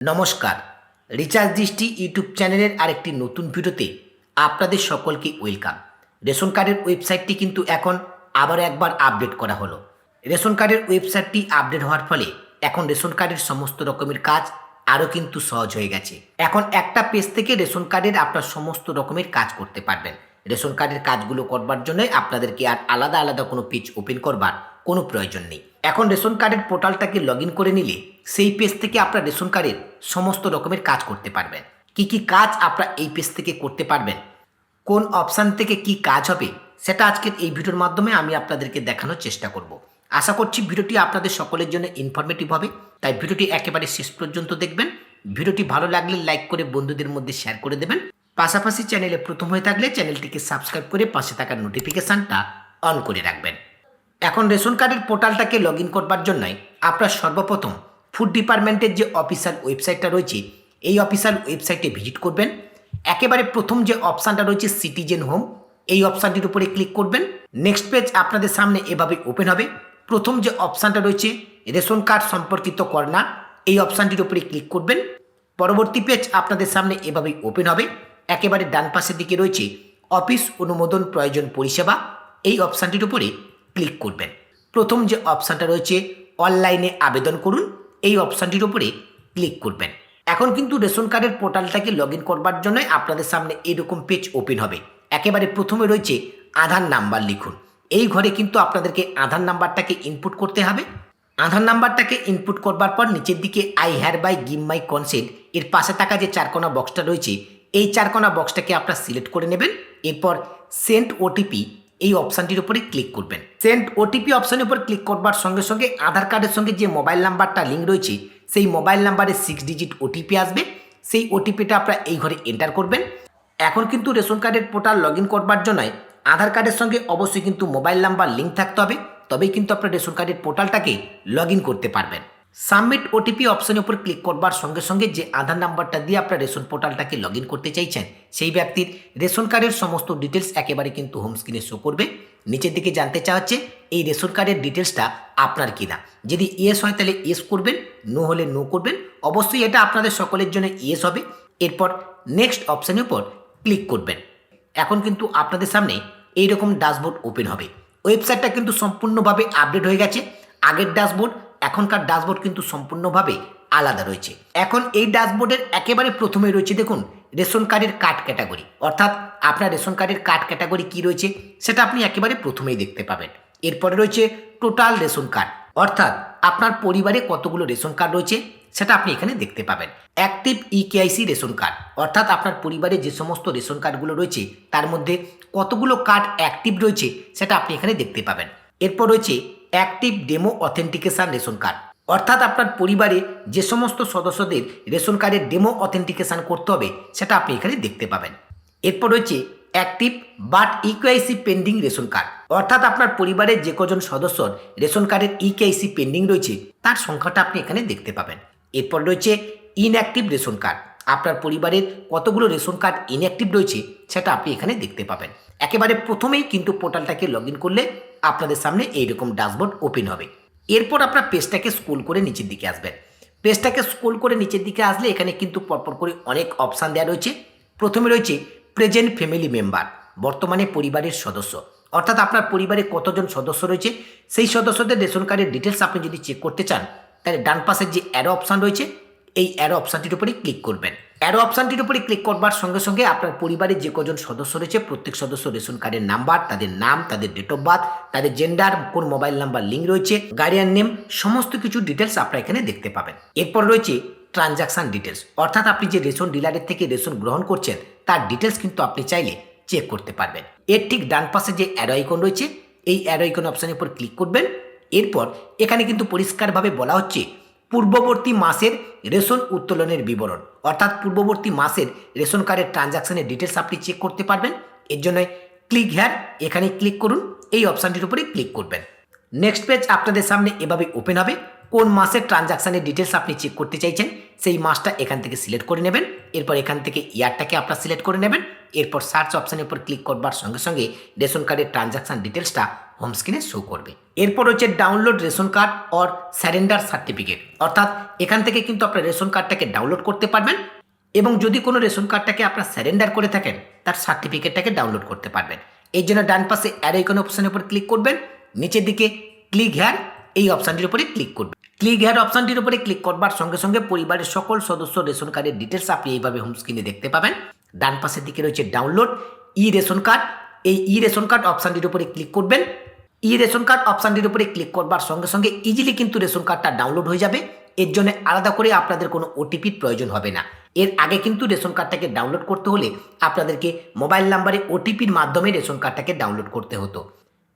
নমস্কার, রিচার্জ দৃষ্টি ইউটিউব চ্যানেলের আরেকটি নতুন ভিডিওতে আপনাদের সকলকে ওয়েলকাম। রেশন কার্ডের ওয়েবসাইটটি কিন্তু এখন আবার একবার আপডেট করা হলো। রেশন কার্ডের ওয়েবসাইটটি আপডেট হওয়ার ফলে এখন রেশন কার্ডের সমস্ত রকমের কাজ আরও কিন্তু সহজ হয়ে গেছে। এখন একটা পেজ থেকে রেশন কার্ডের আপনার সমস্ত রকমের কাজ করতে পারবেন। রেশন কার্ডের কাজগুলো করবার জন্য আপনাদেরকে আর আলাদা আলাদা কোনো পেজ ওপেন করবার কোনো প্রয়োজন নেই। এখন রেশন কার্ডের পোর্টালটাকে লগ ইন করে নিলে সেই পেজ থেকে আপনার রেশন কার্ডের সমস্ত রকমের কাজ করতে পারবেন। কি কি কাজ আপনারা এই পেজ থেকে করতে পারবেন, কোন অপশান থেকে কি কাজ হবে, সেটা আজকের এই ভিডিওর মাধ্যমে আমি আপনাদেরকে দেখানোর চেষ্টা করব। আশা করছি ভিডিওটি আপনাদের সকলের জন্য ইনফরমেটিভ হবে, তাই ভিডিওটি একেবারে শেষ পর্যন্ত দেখবেন। ভিডিওটি ভালো লাগলে লাইক করে বন্ধুদের মধ্যে শেয়ার করে দেবেন। পাশাপাশি চ্যানেলে প্রথম হয়ে থাকলে চ্যানেলটিকে সাবস্ক্রাইব করে পাশে থাকা নোটিফিকেশানটা অন করে রাখবেন। এখন রেশন কার্ডের পোর্টালটাকে লগ ইন করবার জন্যই আপনার সর্বপ্রথম ফুড ডিপার্টমেন্টের যে অফিসিয়াল ওয়েবসাইটটা রয়েছে এই অফিসিয়াল ওয়েবসাইটে ভিজিট করবেন। একেবারে প্রথম যে অপশানটা রয়েছে সিটিজেন হোম, এই অপশানটির উপরে ক্লিক করবেন। নেক্সট পেজ আপনাদের সামনে এভাবে ওপেন হবে। প্রথম যে অপশানটা রয়েছে রেশন কার্ড সম্পর্কিত কর্নার, এই অপশানটির উপরে ক্লিক করবেন। পরবর্তী পেজ আপনাদের সামনে এভাবেই ওপেন হবে। একেবারে ডান পাশের দিকে রয়েছে অফিস অনুমোদন প্রয়োজন পরিষেবা, এই অপশানটির উপরে ক্লিক করবেন। প্রথম যে অপশানটা রয়েছে অনলাইনে আবেদন করুন, এই অপশানটির উপরে ক্লিক করবেন। এখন কিন্তু রেশন কার্ডের পোর্টালটাকে লগ ইন করবার জন্য আপনাদের সামনে এরকম পেজ ওপেন হবে। একেবারে প্রথমে রয়েছে আধার নাম্বার লিখুন। এই ঘরে কিন্তু আপনাদেরকে আধার নাম্বারটাকে ইনপুট করতে হবে। আধার নাম্বারটাকে ইনপুট করবার পর নিচের দিকে আই হ্যার বাই গিভ মাই কনসেন্ট এর পাশে থাকা যে চারকোনা বক্সটা রয়েছে এই চারকোনা বক্সটাকে আপনারা সিলেক্ট করে নেবেন। এরপর সেন্ড ওটিপি এই অপশানটির উপরে ক্লিক করবেন। সেন্ড ওটিপি অপশানের উপর ক্লিক করবার সঙ্গে সঙ্গে আধার কার্ডের সঙ্গে যে মোবাইল নাম্বারটা লিঙ্ক রয়েছে সেই মোবাইল নাম্বারে 6 ডিজিট ওটিপি আসবে। সেই ওটিপিটা আপনারা এই ঘরে এন্টার করবেন। এখন কিন্তু রেশন কার্ডের পোর্টাল লগ ইন করবার জন্য আধার কার্ডের সঙ্গে অবশ্যই কিন্তু মোবাইল নাম্বার লিঙ্ক থাকতে হবে, তবেই কিন্তু আপনার রেশন কার্ডের পোর্টালটাকে লগ ইন করতে পারবেন। সাবমিট ওটিপি অপশনের উপর ক্লিক করবার সঙ্গে সঙ্গে যে আধার নাম্বারটা দিয়ে আপনার রেশন পোর্টালটাকে লগ ইন করতে চাইছেন সেই ব্যক্তির রেশন কার্ডের সমস্ত ডিটেলস একেবারে কিন্তু হোম স্ক্রিনে শো করবে। নিচের দিকে জানতে চাওয়া হচ্ছে এই রেশন কার্ডের ডিটেলসটা আপনার কিনা। যদি ইয়েস হয় তাহলে ইয়েস করবেন, নো হলে নো করবেন। অবশ্যই এটা আপনাদের সকলের জন্য ইয়েস হবে। এরপর নেক্সট অপশানের উপর ক্লিক করবেন। এখন কিন্তু আপনাদের সামনে এইরকম ড্যাশবোর্ড ওপেন হবে। ওয়েবসাইটটা কিন্তু সম্পূর্ণভাবে আপডেট হয়ে গেছে। আগের ড্যাশবোর্ড এখনকার ড্যাশবোর্ড কিন্তু সম্পূর্ণভাবে আলাদা রয়েছে। এখন এই ড্যাশবোর্ডের একেবারে প্রথমে রয়েছে দেখুন রেশন কার্ডের কার্ড ক্যাটাগরি, অর্থাৎ আপনার রেশন কার্ডের কার্ড ক্যাটাগরি কী রয়েছে সেটা আপনি একেবারে প্রথমেই দেখতে পাবেন। এরপরে রয়েছে টোটাল রেশন কার্ড, অর্থাৎ আপনার পরিবারে কতগুলো রেশন কার্ড রয়েছে সেটা আপনি এখানে দেখতে পাবেন। অ্যাক্টিভ ইকেআইসি রেশন কার্ড, অর্থাৎ আপনার পরিবারে যে সমস্ত রেশন কার্ডগুলো রয়েছে তার মধ্যে কতগুলো কার্ড অ্যাক্টিভ রয়েছে সেটা আপনি এখানে দেখতে পাবেন। এরপর রয়েছে active demo authentication ration card, অর্থাৎ আপনার পরিবারে যে সমস্ত সদস্যদের রেশন কার্ডের ডেমো অথেন্টিকেশন করতে হবে সেটা আপনি এখানে দেখতে পাবেন। এরপর রয়েছে active but eKYC pending ration card, অর্থাৎ আপনার পরিবারের যে কজন সদস্যর রেশন কার্ডের ইকেআইসি পেন্ডিং রয়েছে তার সংখ্যাটা আপনি এখানে দেখতে পাবেন। এরপর রয়েছে ইনঅ্যাক্টিভ রেশন কার্ড, আপনার পরিবারের কতগুলো রেশন কার্ড ইনঅ্যাক্টিভ রয়েছে সেটা আপনি এখানে দেখতে পাবেন। একেবারে প্রথমেই কিন্তু পোর্টালটাকে লগ ইন করলে আপনাদের সামনে এইরকম ড্যাশবোর্ড ওপেন হবে। এরপর আপনার পেজটাকে স্ক্রল করে নিচের দিকে আসবেন। পেজটাকে স্ক্রল করে নিচের দিকে আসলে এখানে কিন্তু পরপর করে অনেক অপশান দেওয়া রয়েছে। প্রথমে রয়েছে প্রেজেন্ট ফ্যামিলি মেম্বার, বর্তমানে পরিবারের সদস্য, অর্থাৎ আপনার পরিবারে কতজন সদস্য রয়েছে সেই সদস্যদের রেশন কার্ডের ডিটেলস আপনি যদি চেক করতে চান তাহলে ডান পাশের যে অ্যারো অপশান রয়েছে এই অ্যারো অপশানটির উপরে ক্লিক করবেন। অ্যারো অপশানটির উপরে ক্লিক করবার সঙ্গে সঙ্গে আপনার পরিবারের যে কজন সদস্য রয়েছে প্রত্যেক সদস্য রেশন কার্ডের নাম্বার, তাদের নাম, তাদের ডেট অফ বার্থ, তাদের জেন্ডার, কোন মোবাইল নাম্বার লিঙ্ক রয়েছে, গার্ডিয়ান নেম, সমস্ত কিছু ডিটেলস আপনারা এখানে দেখতে পাবেন। এরপর রয়েছে ট্রানজাকশান ডিটেলস, অর্থাৎ আপনি যে রেশন ডিলারের থেকে রেশন গ্রহণ করছেন তার ডিটেলস কিন্তু আপনি চাইলে চেক করতে পারবেন। এর ঠিক ডান পাশে যে অ্যারো আইকন রয়েছে এই অ্যারো আইকন অপশানের উপর ক্লিক করবেন। এরপর এখানে কিন্তু পরিষ্কারভাবে বলা হচ্ছে পূর্ববর্তী মাসের রেশন উত্তোলনের বিবরণ, অর্থাৎ পূর্ববর্তী মাসের রেশন কার্ডের ট্রানজাকশানের ডিটেলস আপনি চেক করতে পারবেন। এর জন্য ক্লিক হ্যার এখানে ক্লিক করুন, এই অপশানটির উপরে ক্লিক করবেন। নেক্সট পেজ আপনাদের সামনে এভাবে ওপেন হবে। কোন মাসের ট্রানজাকশানের ডিটেলস আপনি চেক করতে চাইছেন সেই মাসটা এখান থেকে সিলেক্ট করে নেবেন। এরপর এখান থেকে ইয়ারটাকে আপনার সিলেক্ট করে নেবেন। এরপর সার্চ অপশানের উপর ক্লিক করবার সঙ্গে সঙ্গে রেশন কার্ডের ট্রানজাকশান ডিটেলসটা হোম স্ক্রিনে শো করবে। এরপর হচ্ছে download ration card or surrender certificate, অর্থাৎ এখান থেকে কিন্তু আপনার রেশন কার্ডটাকে ডাউনলোড করতে পারবেন এবং যদি কোনো রেশন কার্ডটাকে আপনার স্যারেন্ডার করে থাকেন তার সার্টিফিকেটটাকে ডাউনলোড করতে পারবেন। এই জন্য ডান পাশে অ্যারো আইকন অপশানের উপর ক্লিক করবেন, নিচের দিকে ক্লিক হেয়ার এই অপশানটির উপরে ক্লিক করবেন। ক্লিক হেয়ার অপশানটির উপরে ক্লিক করবার সঙ্গে সঙ্গে পরিবারের সকল সদস্য রেশন কার্ডের ডিটেলস আপনি এইভাবে হোম স্ক্রিনে দেখতে পাবেন। ডান পাশের দিকে রয়েছে ডাউনলোড ই রেশন কার্ড, এই ই রেশন কার্ড অপশানটির উপরে ক্লিক করবেন। ই রেশন কার্ড অপশানটির উপরে ক্লিক করবার সঙ্গে সঙ্গে ইজিলি কিন্তু রেশন কার্ডটা ডাউনলোড হয়ে যাবে। এর জন্য আলাদা করে আপনাদের কোনো ওটিপির প্রয়োজন হবে না। এর আগে কিন্তু রেশন কার্ডটাকে ডাউনলোড করতে হলে আপনাদেরকে মোবাইল নাম্বারে ওটিপির মাধ্যমে রেশন কার্ডটাকে ডাউনলোড করতে হতো।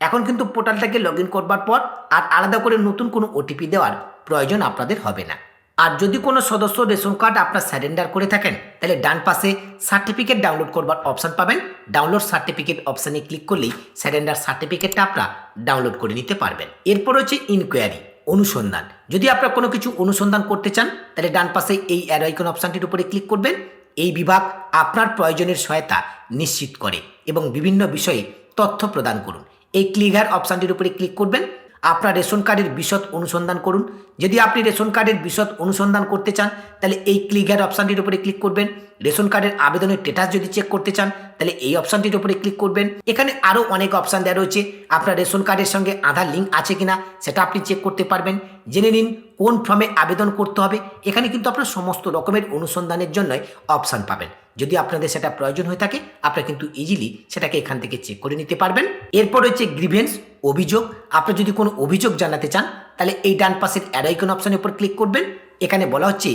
এখন কিন্তু পোর্টালটাকে লগ ইন করবার পর আর আলাদা করে নতুন কোনো ওটিপি দেওয়ার প্রয়োজন আপনাদের হবে না। আর যদি কোনো সদস্য রেশন কার্ড আপনার স্যারেন্ডার করে থাকেন তাহলে ডান পাশে সার্টিফিকেট ডাউনলোড করবার অপশান পাবেন। ডাউনলোড সার্টিফিকেট অপশানে ক্লিক করলেই স্যারেন্ডার সার্টিফিকেটটা আপনারা ডাউনলোড করে নিতে পারবেন। এরপর হচ্ছে ইনকোয়ারি, অনুসন্ধান। যদি আপনারা কোনো কিছু অনুসন্ধান করতে চান তাহলে ডান পাশে এই অ্যারো আইকন অপশানটির উপরে ক্লিক করবেন। এই বিভাগ আপনার প্রয়োজনের সহায়তা নিশ্চিত করে এবং বিভিন্ন বিষয়ে তথ্য প্রদান করুন। এই ক্লিক হেয়ার অপশানটির উপরে ক্লিক করবেন। আপনার রেশন কার্ডের বিশদ অনুসন্ধান করুন। যদি আপনি রেশন কার্ডের বিশদ অনুসন্ধান করতে চান তাহলে এই ক্লিক হেয়ার অপশানটির উপরে ক্লিক করবেন। রেশন কার্ডের আবেদনের স্ট্যাটাস যদি চেক করতে চান তাহলে এই অপশানটির উপরে ক্লিক করবেন। এখানে আরও অনেক অপশান দেওয়া রয়েছে। আপনার রেশন কার্ডের সঙ্গে আধার লিঙ্ক আছে কিনা সেটা আপনি চেক করতে পারবেন। জেনে নিন কোন ফর্মে আবেদন করতে হবে। এখানে কিন্তু আপনার সমস্ত রকমের অনুসন্ধানের জন্যই অপশান পাবেন। যদি আপনাদের সেটা প্রয়োজন হয়ে থাকে আপনারা কিন্তু ইজিলি সেটাকে এখান থেকে চেক করে নিতে পারবেন। এরপর হচ্ছে গ্রিভেন্স, অভিযোগ। আপনি যদি কোনো অভিযোগ জানাতে চান তাহলে এই ডান পাশের অ্যারো আইকন অপশানের উপর ক্লিক করবেন। এখানে বলা হচ্ছে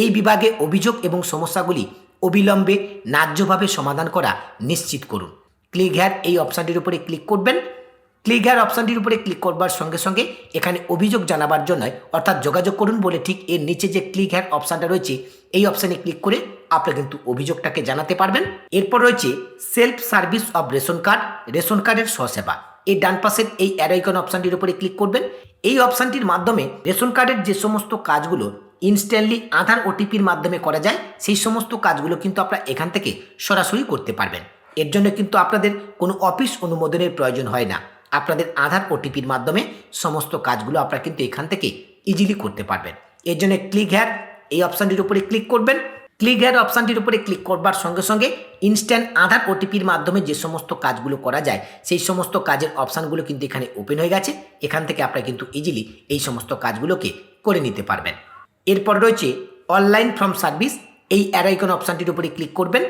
এই বিভাগে অভিযোগ এবং সমস্যাগুলি অবিলম্বে ন্যায্যভাবে সমাধান করা নিশ্চিত করুন। ক্লিক হেয়ার এই অপশানটির উপরে ক্লিক করবেন। ক্লিক হেয়ার অপশানটির উপরে ক্লিক করবার সঙ্গে সঙ্গে এখানে অভিযোগ জানাবার জন্য অর্থাৎ যোগাযোগ করুন বলে ঠিক এর নিচে যে ক্লিক হেয়ার অপশানটা রয়েছে এই অপশানে ক্লিক করে আপনি কিন্তু অভিযোগটাকে জানাতে পারবেন। এরপর রয়েছে self service of ration card, ration কার্ডের স্বসেবা। এই ডান পাশের এই অ্যারো আইকন অপশানটির উপরে ক্লিক করবেন। এই অপশানটির মাধ্যমে রেশন কার্ডের যে সমস্ত কাজগুলো ইনস্ট্যান্টলি আধার ওটিপির মাধ্যমে করা যায় সেই সমস্ত কাজগুলো কিন্তু আপনারা এখান থেকে সরাসরি করতে পারবেন। এর জন্য কিন্তু আপনাদের কোনো অফিস অনুমোদনের প্রয়োজন হয় না। আপনাদের আধার ওটিপির মাধ্যমে সমস্ত কাজগুলো আপনারা কিন্তু এখান থেকে ইজিলি করতে পারবেন। এর জন্য ক্লিক হেয়ার এই অপশানটির উপরে ক্লিক করবেন। ক্লিক হেয়ার অপশানটির উপরে ক্লিক করবার সঙ্গে সঙ্গে ইনস্ট্যান্ট আধার ওটিপির মাধ্যমে যে সমস্ত কাজগুলো করা যায় সেই সমস্ত কাজের অপশানগুলো কিন্তু এখানে ওপেন হয়ে গেছে। এখান থেকে আপনারা কিন্তু ইজিলি এই সমস্ত কাজগুলোকে করে নিতে পারবেন। এরপর রয়েছে অনলাইন ফর্ম সার্ভিস, এই অ্যারো আইকন অপশানটির উপরে ক্লিক করবেন।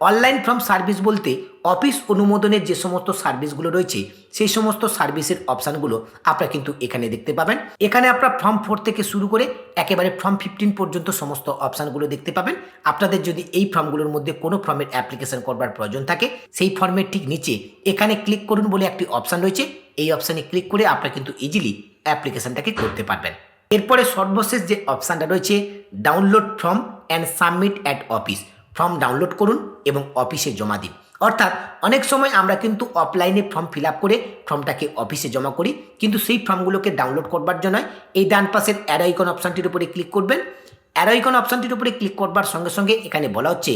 অনলাইন ফর্ম সার্ভিস বলতে অফিস অনুমোদনের যে সমস্ত সার্ভিসগুলো রয়েছে সেই সমস্ত সার্ভিসের অপশানগুলো আপনারা কিন্তু এখানে দেখতে পাবেন। এখানে আপনারা ফর্ম 4 থেকে শুরু করে একেবারে ফর্ম 15 পর্যন্ত সমস্ত অপশানগুলো দেখতে পাবেন। আপনাদের যদি এই ফর্মগুলোর মধ্যে কোনো ফর্মের অ্যাপ্লিকেশন করবার প্রয়োজন থাকে সেই ফর্মের ঠিক নিচে এখানে ক্লিক করুন বলে একটি অপশান রয়েছে। এই অপশানে ক্লিক করে আপনারা কিন্তু ইজিলি অ্যাপ্লিকেশনটাকে করতে পারবেন। এরপরে সর্বশেষ যে অপশানটা রয়েছে download form and submit at office. Form download করুন এবং অফিসে জমা দিন। অর্থাৎ অনেক সময় আমরা কিন্তু অফলাইনে ফর্ম ফিল আপ করে ফর্মটাকে অফিসে জমা করি, কিন্তু সেই ফর্মগুলোকে ডাউনলোড করবার জন্য এই ডান পাশের অ্যারো আইকন অপশানটির উপরে ক্লিক করবেন। অ্যারো আইকন অপশানটির উপরে ক্লিক করবার সঙ্গে সঙ্গে এখানে বলা হচ্ছে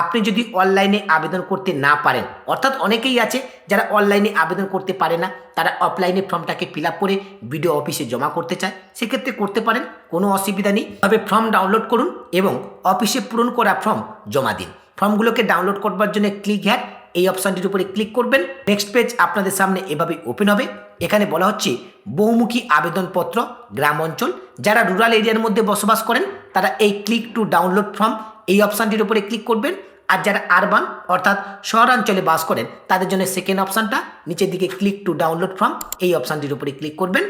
আপনি যদি অনলাইনে আবেদন করতে না পারেন, অর্থাৎ অনেকেই আছে যারা অনলাইনে আবেদন করতে পারে না, তারা অফলাইনে ফর্মটাকে ফিল আপ করে বিডিও অফিসে জমা করতে চায়, সেক্ষেত্রে করতে পারেন, কোনো অসুবিধা নেই। তবে ফর্ম ডাউনলোড করুন এবং অফিসে পূরণ করা ফর্ম জমা দিন। ফর্মগুলোকে ডাউনলোড করবার জন্য ক্লিক হেয়ার এই অপশানটির উপরে ক্লিক করবেন। নেক্সট পেজ আপনাদের সামনে এভাবে ওপেন হবে। এখানে বলা হচ্ছে বহুমুখী আবেদনপত্র গ্রাম অঞ্চল, যারা রুরাল এরিয়ার মধ্যে বসবাস করেন তারা এই ক্লিক টু ডাউনলোড ফর্ম এই অপশানটির উপরে ক্লিক করবেন। আর যারা আরবান অর্থাৎ শহরাঞ্চলে বাস করেন তাদের জন্য সেকেন্ড অপশানটা নিচের দিকে ক্লিক টু ডাউনলোড ফর্ম এই অপশানটির উপরে ক্লিক করবেন।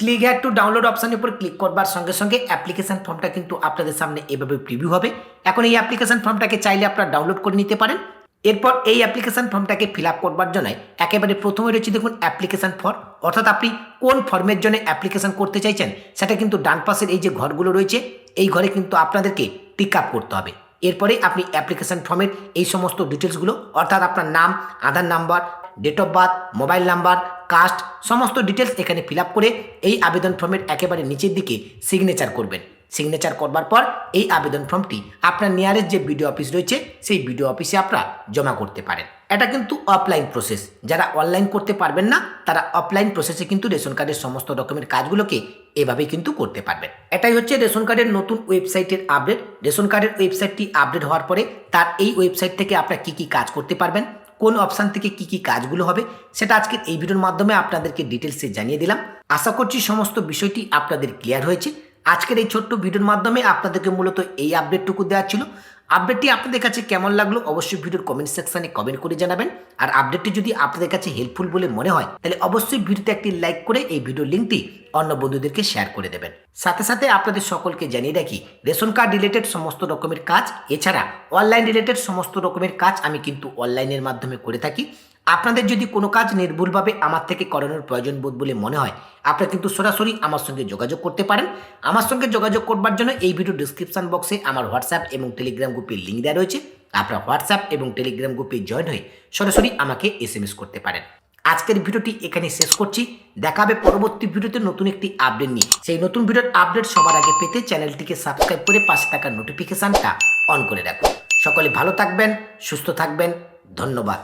ক্লিক হেয়ার টু ডাউনলোড অপশানের উপর ক্লিক করবার সঙ্গে সঙ্গে অ্যাপ্লিকেশন ফর্মটা কিন্তু আপনাদের সামনে এভাবে প্রিভিউ হবে। এখন এই অ্যাপ্লিকেশন ফর্মটাকে চাইলে আপনারা ডাউনলোড করে নিতে পারেন। এরপর এই অ্যাপ্লিকেশন ফর্মটাকে ফিল আপ করবার জন্য একেবারে প্রথমে রয়েছে দেখুন অ্যাপ্লিকেশন ফর্ম, অর্থাৎ আপনি কোন ফর্মের জন্য অ্যাপ্লিকেশন করতে চাইছেন সেটা কিন্তু ডান পাশের এই যে ঘরগুলো রয়েছে এই ঘরে কিন্তু আপনাদেরকে টিক আপ করতে হবে। এরপরে আপনি অ্যাপ্লিকেশন ফর্মের এই সমস্ত ডিটেলসগুলো অর্থাৎ আপনার নাম, Aadhaar number, date of birth, mobile number, caste সমস্ত ডিটেলস এখানে ফিল আপ করে এই আবেদন ফর্মের একেবারে নিচের দিকে সিগনেচার করবেন। সিগনেচার করবার পর এই আবেদন ফর্মটি আপনার নিয়ারেস্ট যে বিডিও অফিস রয়েছে সেই বিডিও অফিসে আপনারা জমা করতে পারেন। এটা কিন্তু অফলাইন প্রসেস। যারা অনলাইন করতে পারবেন না তারা অফলাইন প্রসেসে কিন্তু রেশন কার্ডের সমস্ত রকমের কাজগুলোকে এভাবেই কিন্তু করতে পারবেন। এটাই হচ্ছে রেশন কার্ডের নতুন ওয়েবসাইটের আপডেট। রেশন কার্ডের ওয়েবসাইটটি আপডেট হওয়ার পরে তার এই ওয়েবসাইট থেকে আপনারা কী কী কাজ করতে পারবেন, কোন অপশান থেকে কী কী কাজগুলো হবে, সেটা আজকের এই ভিডিওর মাধ্যমে আপনাদেরকে ডিটেলসে জানিয়ে দিলাম। আশা করছি সমস্ত বিষয়টি আপনাদের ক্লিয়ার হয়েছে। আজকের এই ছোট্ট ভিডিওর মাধ্যমে আপনাদেরকে মূলত এই আপডেটটুকু দেওয়া ছিল। আপডেটটি আপনাদের কাছে কেমন লাগলো অবশ্যই ভিডিওর কমেন্ট সেকশনে কমেন্ট করে জানাবেন। আর আপডেটটি যদি আপনাদের কাছে হেল্পফুল বলে মনে হয় তাহলে অবশ্যই ভিডিওতে একটি লাইক করে এই ভিডিওর লিঙ্কটি অন্য বন্ধুদেরকে শেয়ার করে দেবেন। সাথে সাথে আপনাদের সকলকে জানিয়ে রাখি, রেশন কার্ড রিলেটেড সমস্ত রকমের কাজ এছাড়া অনলাইন রিলেটেড সমস্ত রকমের কাজ আমি কিন্তু অনলাইনের মাধ্যমে করে থাকি। আপনাদের যদি কোনো কাজ নির্ভুলভাবে আমার থেকে করানোর প্রয়োজন বোধ বলে মনে হয় আপনারা কিন্তু সরাসরি আমার সঙ্গে যোগাযোগ করতে পারেন। আমার সঙ্গে যোগাযোগ করবার জন্য এই ভিডিও ডিসক্রিপশন বক্সে আমার হোয়াটসঅ্যাপ এবং টেলিগ্রাম গ্রুপের লিঙ্ক দেওয়া রয়েছে। আপনারা হোয়াটসঅ্যাপ এবং টেলিগ্রাম গ্রুপে জয়েন হয়ে সরাসরি আমাকে SMS করতে পারেন। আজকের ভিডিওটি এখানে শেষ করছি। দেখা হবে পরবর্তী ভিডিওতে নতুন একটি আপডেট নিয়ে। সেই নতুন ভিডিওর আপডেট সবার আগে পেতে চ্যানেলটিকে সাবস্ক্রাইব করে পাশে থাকা নোটিফিকেশানটা অন করে রাখুন। সকলে ভালো থাকবেন, সুস্থ থাকবেন। ধন্যবাদ।